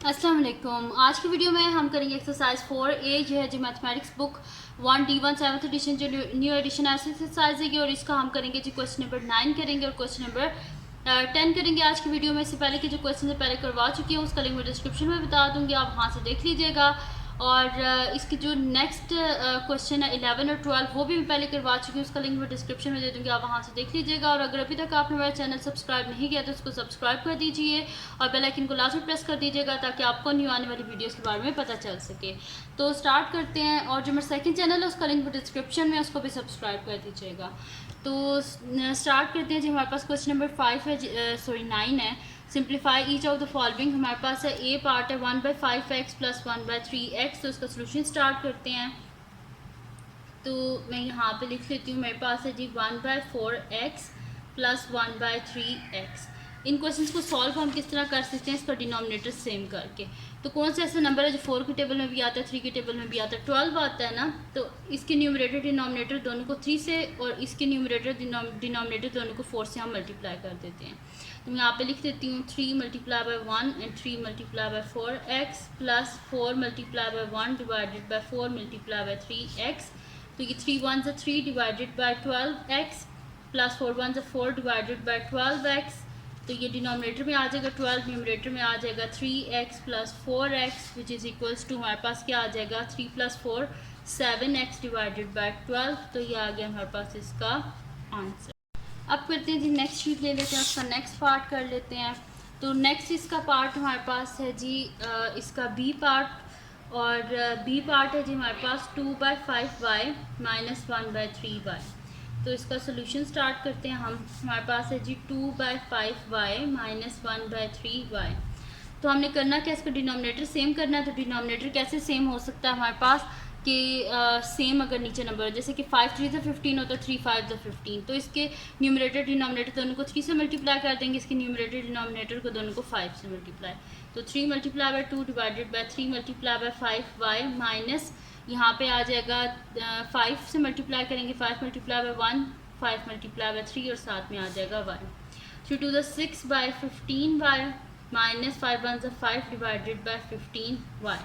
अस्सलाम वालेकुम। आज की वीडियो में हम करेंगे एक्सरसाइज 4A जो है जी mathematics book 1D1 7th edition जो न्यू एडिशन ऐसी एक्सरसाइज है और इसका हम करेंगे जी क्वेश्चन नंबर 9 करेंगे और क्वेश्चन नंबर 10 करेंगे। आज की वीडियो में इससे पहले के जो क्वेश्चन है पहले करवा चुकी हूँ, उसका लिंक मैं डिस्क्रिप्शन में बता दूँगी, आप वहाँ से देख लीजिएगा। और इसकी जो नेक्स्ट क्वेश्चन है 11 और 12 वो भी मैं पहले करवा चुकी हूँ, उसका लिंक मैं डिस्क्रिप्शन में दे दूँगी, आप वहाँ से देख लीजिएगा। और अगर अभी तक आपने मेरा चैनल सब्सक्राइब नहीं किया तो उसको सब्सक्राइब कर दीजिए और बेल आइकन को लाजमी प्रेस कर दीजिएगा ताकि आपको न्यू आने वाली वीडियोस के बारे में पता चल सके। तो स्टार्ट करते हैं। और जो मेरा सेकंड चैनल है उसका लिंक डिस्क्रिप्शन में, उसको भी सब्सक्राइब कर दीजिएगा। तो स्टार्ट करते हैं जी। हमारे पास क्वेश्चन नंबर 5 है, 9 है। Simplify each of the following. हमारे पास है ए पार्ट है 1/5x प्लस 1/3x। तो इसका सोल्यूशन स्टार्ट करते हैं। तो मैं यहाँ पे लिख लेती हूँ, मेरे पास है जी 1/4x प्लस 1/3x। इन क्वेश्चंस को सॉल्व हम किस तरह कर सकते हैं, इसका डिनोमिनेटर सेम करके। तो कौन सा ऐसा नंबर है जो 4 की टेबल में भी आता है, 3 की टेबल में भी आता है, 12 आता है ना। तो इसके न्यूमरेटर डिनोमिनेटर दोनों को 3 से और इसके न्यूमरेटर डिनोमिनेटर दोनों को 4 से हम मल्टीप्लाई कर देते हैं। तो मैं यहाँ पे लिख देती हूँ 3 multiply by 1 and 3 multiply by 4x plus 4 multiply by 1 divided by 4 multiply by 3x। तो ये 3 1 से 3 डिवाइडेड बाई 12x प्लस 4 1 से 4 डिवाइडेड बाई 12x। तो ये डिनोमिनेटर में आ जाएगा 12, न्यूमरेटर में आ जाएगा 3x plus 4x which is equals to हमारे पास क्या आ जाएगा 3 प्लस 4 7x डिवाइडेड बाई 12। तो ये आ गया हमारे पास इसका आंसर। अब करते हैं जी नेक्स्ट शीट ले लेते हैं, उसका नेक्स्ट पार्ट कर लेते हैं। तो नेक्स्ट इसका पार्ट हमारे पास है जी इसका बी पार्ट। और बी पार्ट है जी हमारे पास 2/5y माइनस 1/3y। तो इसका सोल्यूशन स्टार्ट करते हैं हम। हमारे पास है जी 2/5y माइनस 1/3y। तो हमने करना क्या, इसका डिनोमिनेटर सेम करना है। तो डिनोमिनेटर कैसे सेम हो सकता है हमारे पास कि सेम अगर नीचे नंबर है, जैसे कि 5 3 से 15 होता है, 3 5 से 15। तो इसके न्यूमरेटर डिनोमिनेटर दोनों को 3 से मल्टीप्लाई कर देंगे, इसके न्यूमरेटर डिनोमिनेटर को दोनों को 5 से मल्टीप्लाई। तो 3 multiply by 2 divided by 3 multiply by 5y minus यहाँ पे आ जाएगा 5 से मल्टीप्लाई करेंगे, 5 मल्टीप्लाई बाई 1 5 मल्टीप्लाई बाई 3 और साथ में आ जाएगा y। 3 to the 6/15y minus 5 1 से 5 डिवाइडेड बाई 15y।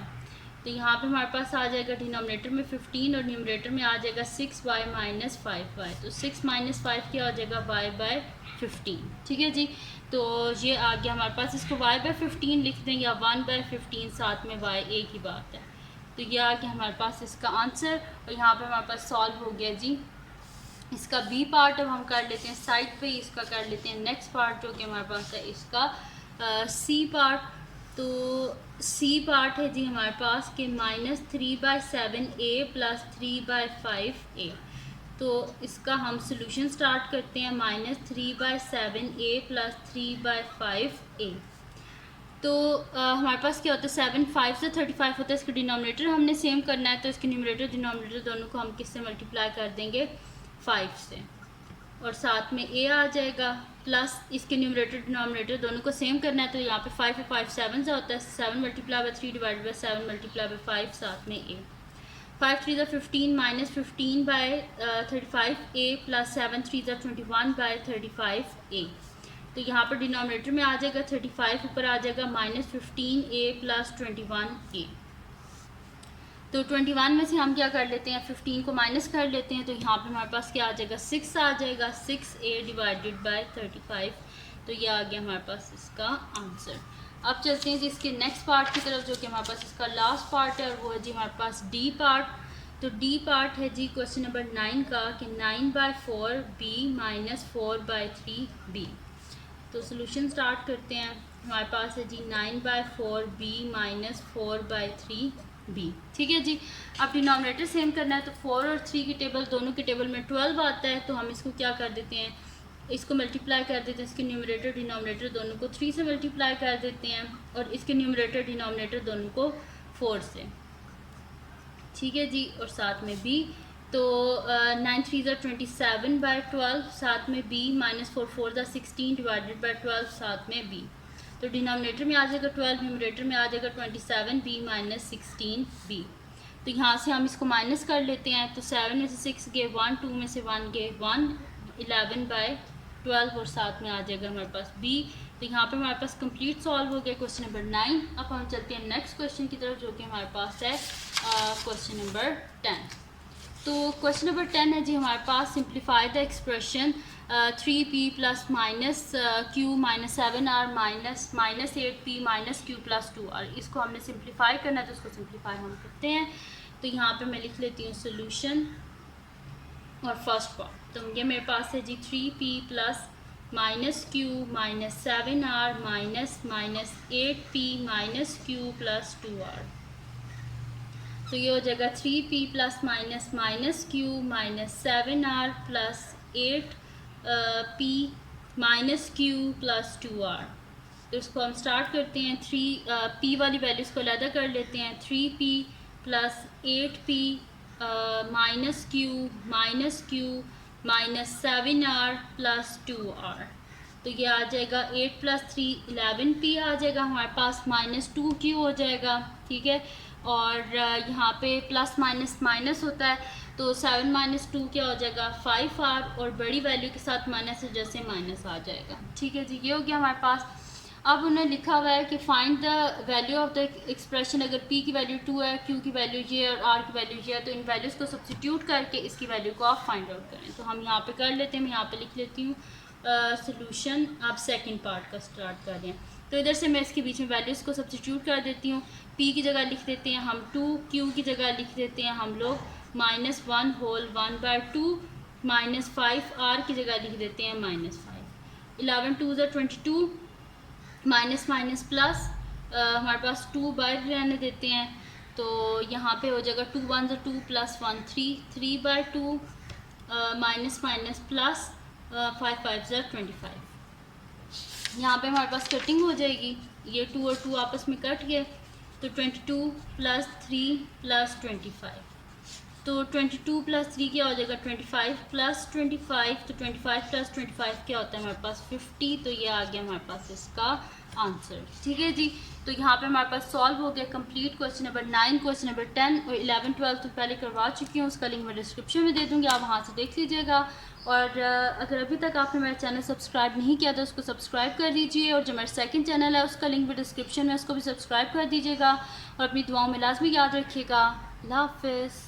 तो यहाँ पे हमारे पास आ जाएगा डिनोमिनेटर में 15 और न्यूमरेटर में आ जाएगा 6y माइनस 5y। तो 6 माइनस 5 क्या हो जाएगा y/15। ठीक है जी। तो ये आ गया हमारे पास, इसको y/15 लिख दें या 1/15, साथ में y एक ही बात है। तो ये आ गया हमारे पास इसका आंसर। और यहाँ पे हमारे पास सॉल्व हो गया जी इसका बी पार्ट। अब हम कर लेते हैं साइड पे, इसका कर लेते हैं नेक्स्ट पार्ट जो कि हमारे पास है इसका सी पार्ट। तो सी पार्ट है जी हमारे पास कि माइनस 3/7a प्लस 3/5a। तो इसका हम सोल्यूशन स्टार्ट करते हैं। Minus 3/7a plus 3/5a। तो हमारे पास क्या होता है 7 5 से 35 होता है, इसका डिनोमिनेटर हमने सेम करना है। तो इसके न्यूमरेटर डिनोमिनेटर दोनों को हम किससे मल्टीप्लाई कर देंगे 5 से, और साथ में a आ जाएगा प्लस इसके न्यूमरेटर डिनोमिनेटर दोनों को सेम करना है। तो यहाँ पे 5 5 7 से होता है, 7 multiply by 3 divide by 7 multiply by 5 साथ में a। 5 3 15 minus 15/35a plus 7 3 21/35a। तो यहाँ पर डिनोमिनेटर में आ जाएगा 35, ऊपर आ जाएगा माइनस 15a प्लस 21a। तो 21 में से हम क्या कर लेते हैं 15 को माइनस कर लेते हैं। तो यहाँ पे हमारे पास क्या आ जाएगा 6 आ जाएगा, 6a डिवाइडेड बाय 35। तो ये आ गया हमारे पास इसका आंसर। अब चलते हैं जी इसके नेक्स्ट पार्ट की तरफ जो कि हमारे पास इसका लास्ट पार्ट है, और वो है जी हमारे पास डी पार्ट। तो डी पार्ट है जी क्वेश्चन नंबर 9 का कि 9/4b माइनस 4/3b। तो सोल्यूशन स्टार्ट करते हैं। हमारे पास है जी 9/4b माइनस 4/3b। ठीक है जी। अब डिनोमिनेटर सेम करना है। तो 4 और 3 की टेबल दोनों की टेबल में 12 आता है। तो हम इसको क्या कर देते हैं, इसको मल्टीप्लाई कर देते हैं। इसके न्यूमरेटर डिनोमिनेटर दोनों को 3 से मल्टीप्लाई कर देते हैं, और इसके न्यूमरेटर डिनोमिनेटर दोनों को 4 से। ठीक है जी। और साथ में b। तो 9 3 27/12 साथ में b माइनस 4 4 16 डिवाइडेड बाई 12 साथ में b। तो डिनोमिनेटर में आ जाएगा 12, न्यूमरेटर में आ जाएगा 27b माइनस 16b। तो यहाँ से हम इसको माइनस कर लेते हैं। तो 7 में से 6 गए 1, 2 में से 1 गए 1, 11/12 और साथ में आ जाएगा हमारे पास b। तो यहाँ पे हमारे पास कंप्लीट सॉल्व हो गया क्वेश्चन नंबर 9। अब हम चलते हैं नेक्स्ट क्वेश्चन की तरफ, जो कि हमारे पास है क्वेश्चन नंबर 10। तो क्वेश्चन नंबर 10 है जी हमारे पास, simplify the expression 3p plus minus Q minus 7r minus 8p minus Q plus 2r। इसको हमने सिंप्लीफाई करना है, तो इसको सिंप्लीफाई हम करते हैं। तो यहाँ पे मैं लिख लेती हूँ सोल्यूशन और फर्स्ट पार्ट। तो ये मेरे पास है जी 3p plus minus Q minus 7r minus 8p minus Q plus 2r। तो ये हो जाएगा 3p plus minus Q minus 7r plus 8p minus Q plus 2r। तो इसको हम स्टार्ट करते हैं। p वाली वैल्यूज़ को अलग कर लेते हैं। 3p plus 8p minus Q minus 7r plus 2r। तो ये आ जाएगा 8 प्लस 3 11p आ जाएगा हमारे पास, माइनस 2q हो जाएगा, ठीक है। और यहाँ पे प्लस माइनस माइनस होता है, तो 7 माइनस 2 क्या हो जाएगा 5r, और बड़ी वैल्यू के साथ माइनस है जैसे माइनस आ जाएगा, ठीक है जी। ये हो गया हमारे पास। अब उन्हें लिखा हुआ है कि find the value of the expression. अगर p की वैल्यू 2 है, q की वैल्यू ये और r की वैल्यू ये है, तो इन वैल्यूज़ को सब्सिट्यूट करके इसकी वैल्यू को आप फाइंड आउट करें। तो हम यहाँ पे कर लेते हैं। मैं यहाँ पे लिख लेती हूँ सोल्यूशन। आप सेकंड पार्ट का स्टार्ट कर रहे हैं, तो इधर से मैं इसके बीच में वैल्यूज़ को सब्सिट्यूट कर देती हूँ। p की जगह लिख देते हैं हम 2, q की जगह लिख देते हैं हम लोग -1 होल 1/2, -5r की जगह लिख देते हैं -5। 11 2 22, माइनस माइनस प्लस हमारे पास 2 बाहर रहने देते हैं, तो यहाँ पे हो जाएगा 2 1 2 प्लस 1 3/2 माइनस माइनस प्लस 5 5 25। यहाँ पे हमारे पास कटिंग हो जाएगी, ये 2 और 2 आपस में कट गए, तो 22 प्लस 3 प्लस 25। तो 22 प्लस 3 क्या हो जाएगा 25 प्लस 25। तो 25 प्लस 25 क्या होता है हमारे पास 50। तो ये आ गया हमारे पास इसका आंसर, ठीक है जी। तो यहाँ पे हमारे पास सॉल्व हो गया complete question number 9, question number 10 और 11 12 तो पहले करवा चुकी हूँ, उसका लिंक मैं डिस्क्रिप्शन में दे दूँगी, आप वहाँ से देख लीजिएगा। और अगर अभी तक आपने मेरा चैनल सब्सक्राइब नहीं किया तो उसको सब्सक्राइब कर दीजिए, और जो मेरा सेकंड चैनल है उसका लिंक भी डिस्क्रिप्शन में, उसको भी सब्सक्राइब कर दीजिएगा। और अपनी दुआओं में लाजमी याद रखिएगा। अल्लाह हाफ़िज़।